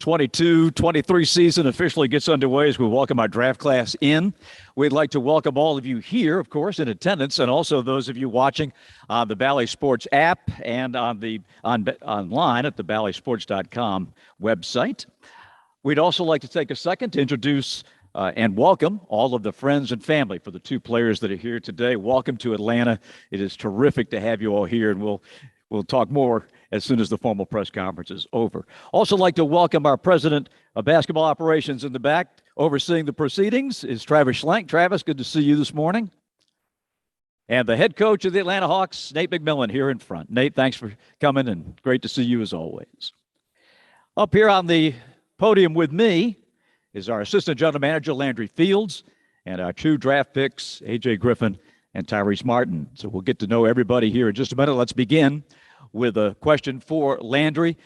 22-23 season officially gets underway as we welcome our draft class in. We'd like to welcome all of you here, of course, in attendance, and also those of you watching on the Bally Sports app and online at the BallySports.com website. We'd also like to take a second to introduce and welcome all of the friends and family for the two players that are here today. Welcome to Atlanta. It is terrific to have you all here, and we'll talk more as soon as the formal press conference is over. Also like to welcome our president of basketball operations in the back. Overseeing the proceedings is Travis Schlenk. Travis, good to see you this morning. And the head coach of the Atlanta Hawks, Nate McMillan, here in front. Nate, thanks for coming, and great to see you as always. Up here on the podium with me is our assistant general manager, Landry Fields, and our two draft picks, A.J. Griffin and Tyrese Martin. So we'll get to know everybody here in just a minute. Let's begin with a question for Landry.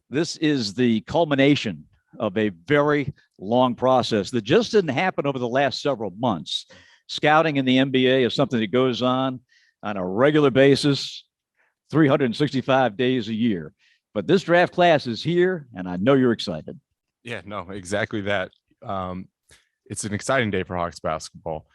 This is the culmination of a very long process that just didn't happen over the last several months. Scouting in the NBA is something that goes on a regular basis, 365 days a year. But this draft class is here, and I know you're excited. Yeah, no, exactly that. It's an exciting day for Hawks basketball.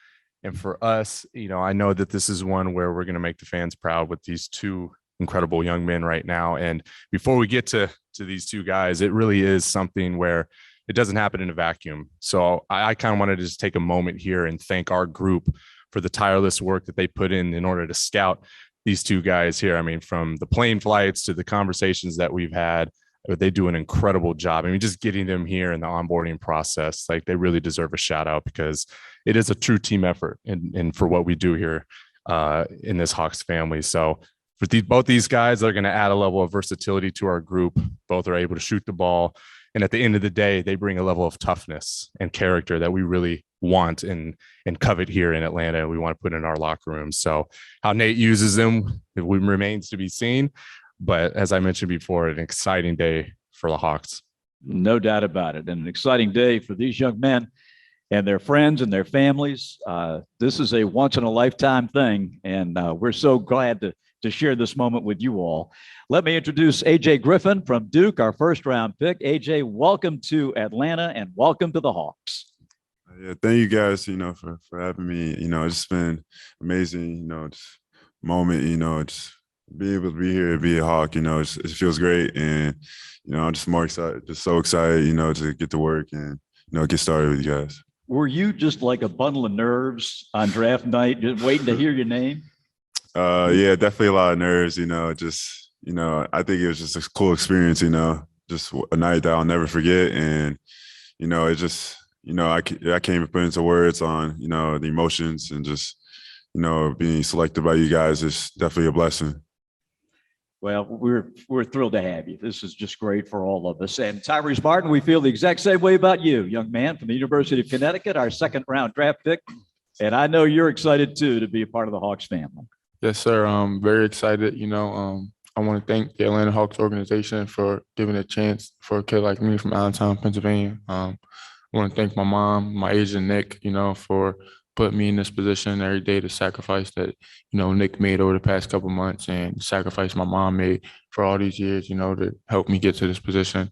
And for us, I know that this is one where we're going to make the fans proud with these two incredible young men right now. And before we get to these two guys, it really is something where it doesn't happen in a vacuum. So I kind of wanted to just take a moment here and thank our group for the tireless work that they put in order to scout these two guys here. I mean, from the plane flights to the conversations that we've had, they do an incredible job. I mean, just getting them here in the onboarding process, like they really deserve a shout out because it is a true team effort and for what we do here in this Hawks family. So for both these guys, they're going to add a level of versatility to our group. Both are able to shoot the ball. And at the end of the day, they bring a level of toughness and character that we really want and covet here in Atlanta. We want to put in our locker room. So how Nate uses them, it remains to be seen. But as I mentioned before, an exciting day for the Hawks. No doubt about it. And an exciting day for these young men and their friends and their families. This is a once-in-a-lifetime thing, and we're so glad to share this moment with you all. Let me introduce A.J. Griffin from Duke, our first-round pick. A.J., welcome to Atlanta and welcome to the Hawks. Yeah, thank you guys, for having me. It's been amazing, just moment, just be able to be here, be a Hawk, it feels great. And, I'm just more excited, just so excited, to get to work and, get started with you guys. Were you just like a bundle of nerves on draft night, just waiting to hear your name? Yeah, definitely a lot of nerves, I think it was just a cool experience, just a night that I'll never forget. And, it just, I can't even put into words on, the emotions and just, being selected by you guys is definitely a blessing. Well, we're thrilled to have you. This is just great for all of us. And Tyrese Martin, we feel the exact same way about you, young man from the University of Connecticut, our second-round draft pick. And I know you're excited, too, to be a part of the Hawks family. Yes, sir. I'm very excited. I want to thank the Atlanta Hawks organization for giving a chance for a kid like me from Allentown, Pennsylvania. I want to thank my mom, my agent, Nick, for putting me in this position every day, the sacrifice that, Nick made over the past couple months and the sacrifice my mom made for all these years, to help me get to this position.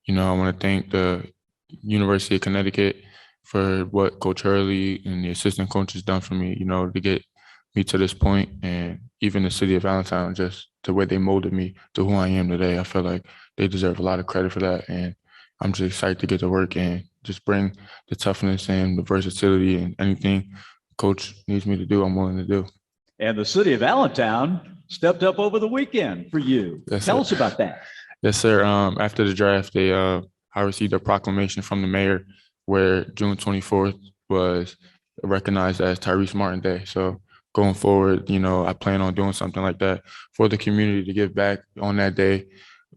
I want to thank the University of Connecticut for what Coach Hurley and the assistant coaches done for me, to get me to this point, and even the city of Allentown, just the way they molded me to who I am today. I feel like they deserve a lot of credit for that, and I'm just excited to get to work and just bring the toughness and the versatility and anything Coach needs me to do, I'm willing to do. And the city of Allentown stepped up over the weekend for you. Yes, Tell sir. us about that. Yes, sir. After the draft, I received a proclamation from the mayor where June 24th was recognized as Tyrese Martin Day. So going forward, I plan on doing something like that for the community to give back on that day,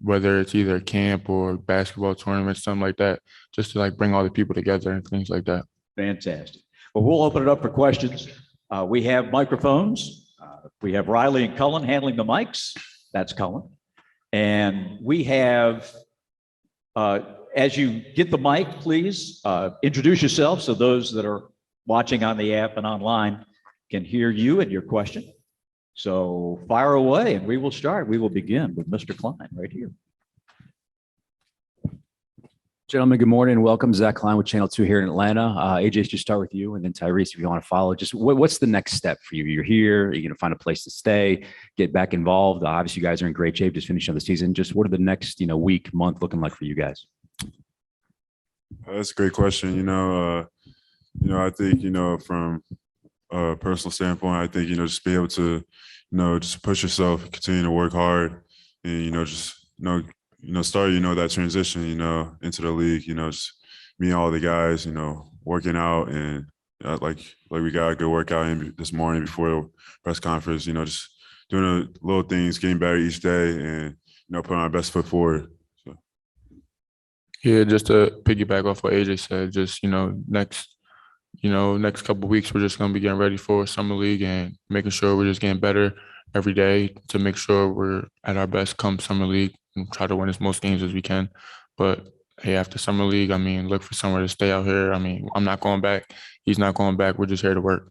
whether it's either a camp or basketball tournament, something like that, just to bring all the people together and things like that. Fantastic. Well, we'll open it up for questions. We have microphones. We have Riley and Cullen handling the mics. That's Cullen. And we have, as you get the mic, please introduce yourself so those that are watching on the app and online can hear you and your question. So fire away, and we will start. We will begin with Mr. Klein right here. Gentlemen, good morning. Welcome. Zach Klein with Channel 2 here in Atlanta. AJ, just start with you, and then Tyrese, if you want to follow. Just what's the next step for you? You're here. You're going to find a place to stay, get back involved. Obviously, you guys are in great shape, just finishing the season. Just what are the next, week, month looking like for you guys? That's a great question. I think, from a personal standpoint, I think, just be able to, just push yourself, continue to work hard and, start, that transition, into the league, just me and all the guys, working out and like we got a good workout in this morning before the press conference, just doing the little things, getting better each day and, putting our best foot forward. So. Yeah, just to piggyback off what AJ said, just, next couple of weeks, we're just going to be getting ready for summer league and making sure we're just getting better every day to make sure we're at our best come summer league and try to win as most games as we can. But hey, after summer league, look for somewhere to stay out here. I'm not going back. He's not going back. We're just here to work.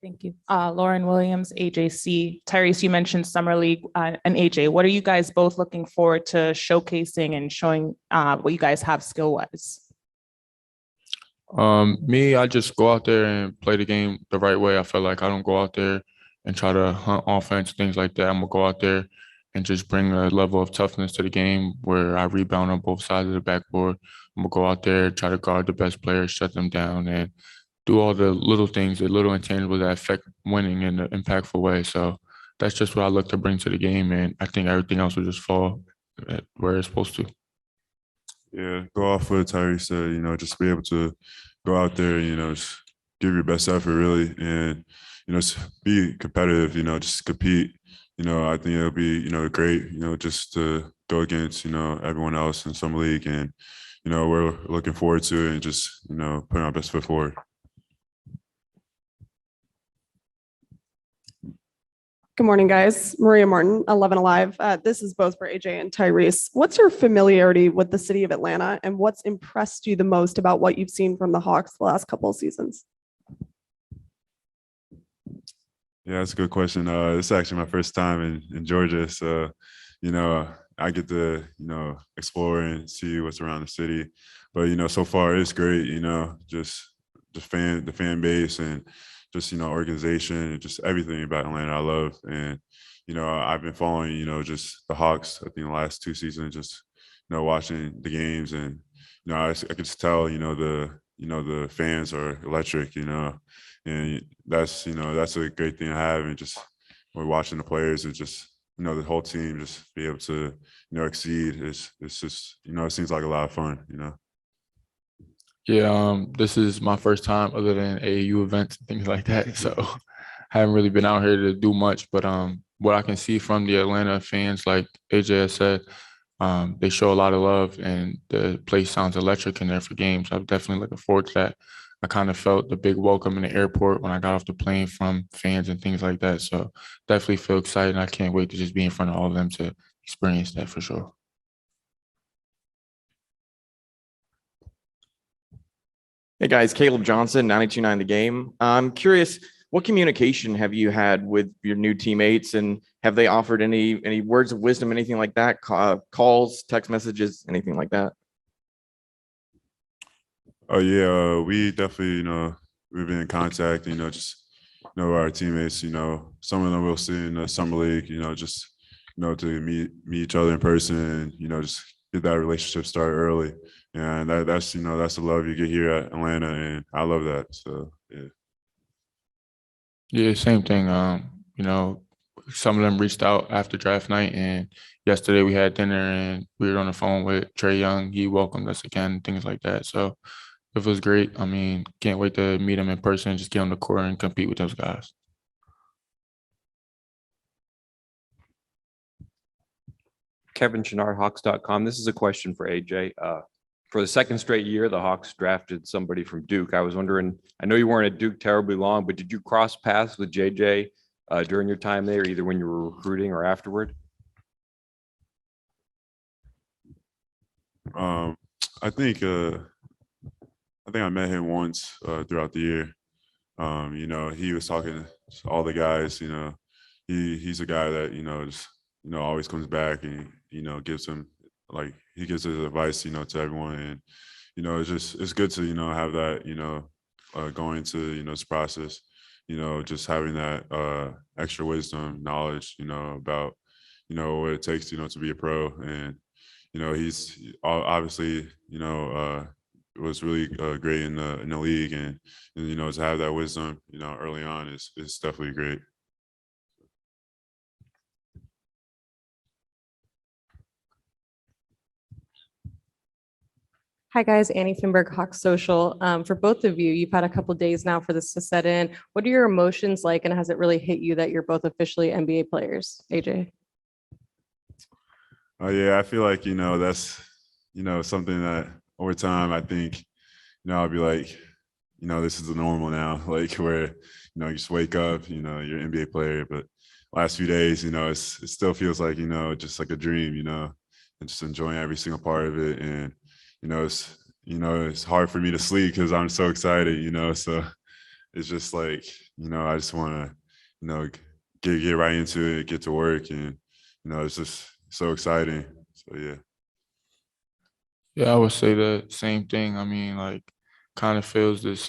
Thank you. Lauren Williams, AJC. Tyrese, you mentioned Summer League and AJ. What are you guys both looking forward to showcasing and showing what you guys have skill-wise? Me, I just go out there and play the game the right way. I feel like I don't go out there and try to hunt offense, things like that. I'm going to go out there and just bring a level of toughness to the game where I rebound on both sides of the backboard. I'm going to go out there, try to guard the best players, shut them down, and do all the little things, the little intangibles that affect winning in an impactful way. So that's just what I look to bring to the game, and I think everything else will just fall where it's supposed to. Yeah, go off what Tyrese said, just be able to go out there, just give your best effort really and, just be competitive, just compete. I think it'll be, great, just to go against, everyone else in some league and, we're looking forward to it and just, putting our best foot forward. Good morning, guys. Maria Martin, 11 Alive. This is both for AJ and Tyrese. What's your familiarity with the city of Atlanta and what's impressed you the most about what you've seen from the Hawks the last couple of seasons? Yeah, that's a good question. It's actually my first time in Georgia. So, I get to, explore and see what's around the city. But, so far it's great, just the fan base and just, organization and just everything about Atlanta I love. And, I've been following, just the Hawks, I think the last 2 seasons, just, watching the games and, I could just tell, the fans are electric, and that's a great thing to have. And just we're watching the players and just, the whole team just be able to, exceed. It's just, it seems like a lot of fun, Yeah, this is my first time other than AAU events and things like that. So I haven't really been out here to do much, but what I can see from the Atlanta fans, like AJ has said, they show a lot of love and the place sounds electric in there for games. I'm definitely looking forward to that. I kind of felt the big welcome in the airport when I got off the plane from fans and things like that. So definitely feel excited. And I can't wait to just be in front of all of them to experience that for sure. Hey guys, Caleb Johnson, 92.9 The Game. I'm curious, what communication have you had with your new teammates, and have they offered any words of wisdom, anything like that? Calls, text messages, anything like that? Oh yeah, we definitely, we've been in contact, just our teammates, some of them we'll see in the summer league, just, to meet each other in person and, just get that relationship started early. And that's that's the love you get here at Atlanta, and I love that. So yeah. Yeah, same thing. Some of them reached out after draft night, and yesterday we had dinner and we were on the phone with Trey Young. He welcomed us again, things like that. So it was great. Can't wait to meet him in person and just get on the court and compete with those guys. Kevin Chenard, Hawks.com. This is a question for AJ. For the second straight year, the Hawks drafted somebody from Duke. I was wondering, I know you weren't at Duke terribly long, but did you cross paths with JJ during your time there, either when you were recruiting or afterward? I think I met him once throughout the year. He was talking to all the guys. He's a guy that just always comes back and, gives him he gives his advice, to everyone. And, it's good to, have that, going into, this process, just having that extra wisdom, knowledge, about, what it takes, to be a pro. And, he's obviously, was really great in the league, and to have that wisdom, early on is definitely great. Hi guys, Annie Finberg, Hawks Social. For both of you, you've had a couple days now for this to set in. What are your emotions like, and has it really hit you that you're both officially NBA players? AJ. Oh yeah, I feel like that's something that over time I think I'll be like, this is the normal now, like where you just wake up, you're an NBA player. But last few days, it still feels like just like a dream, and just enjoying every single part of it. And it's hard for me to sleep because I'm so excited, so it's just like I just want to get right into it, get to work. And it's just so exciting. So yeah. Yeah, I would say the same thing. I mean, like, kind of feels this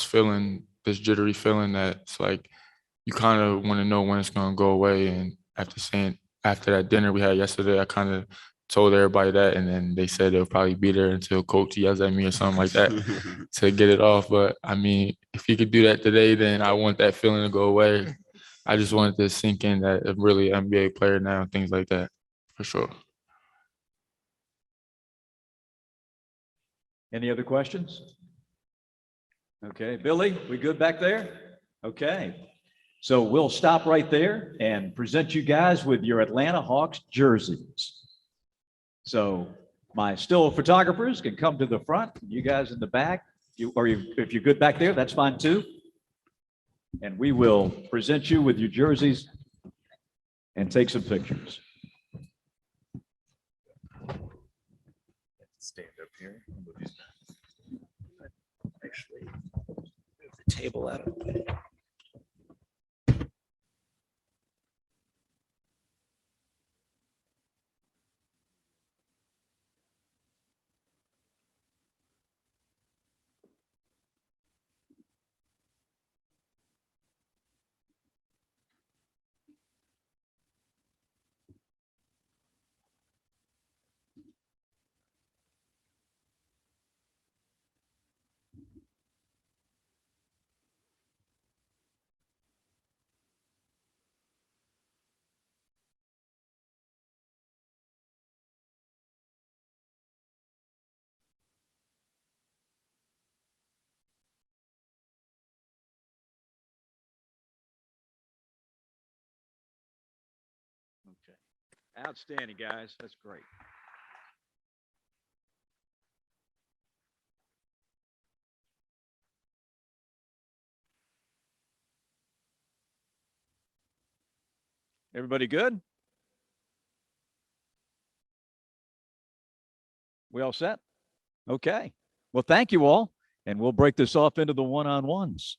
feeling, this jittery feeling that's like you kind of want to know when it's gonna go away. And after that dinner we had yesterday, I kind of told everybody that, and then they said they'll probably be there until coach yells at me or something like that to get it off. But I mean, if he could do that today, then I want that feeling to go away. I just wanted to sink in that I'm really an NBA player now, things like that, for sure. Any other questions? Okay, Billy, we good back there? Okay. So we'll stop right there and present you guys with your Atlanta Hawks jerseys. So my still photographers can come to the front, you guys in the back. If you're good back there, that's fine too. And we will present you with your jerseys and take some pictures. Stand up here. Actually, move the table out of the way. Okay. Outstanding, guys. That's great. Everybody good? We all set? Okay. Well, thank you all. And we'll break this off into the one-on-ones.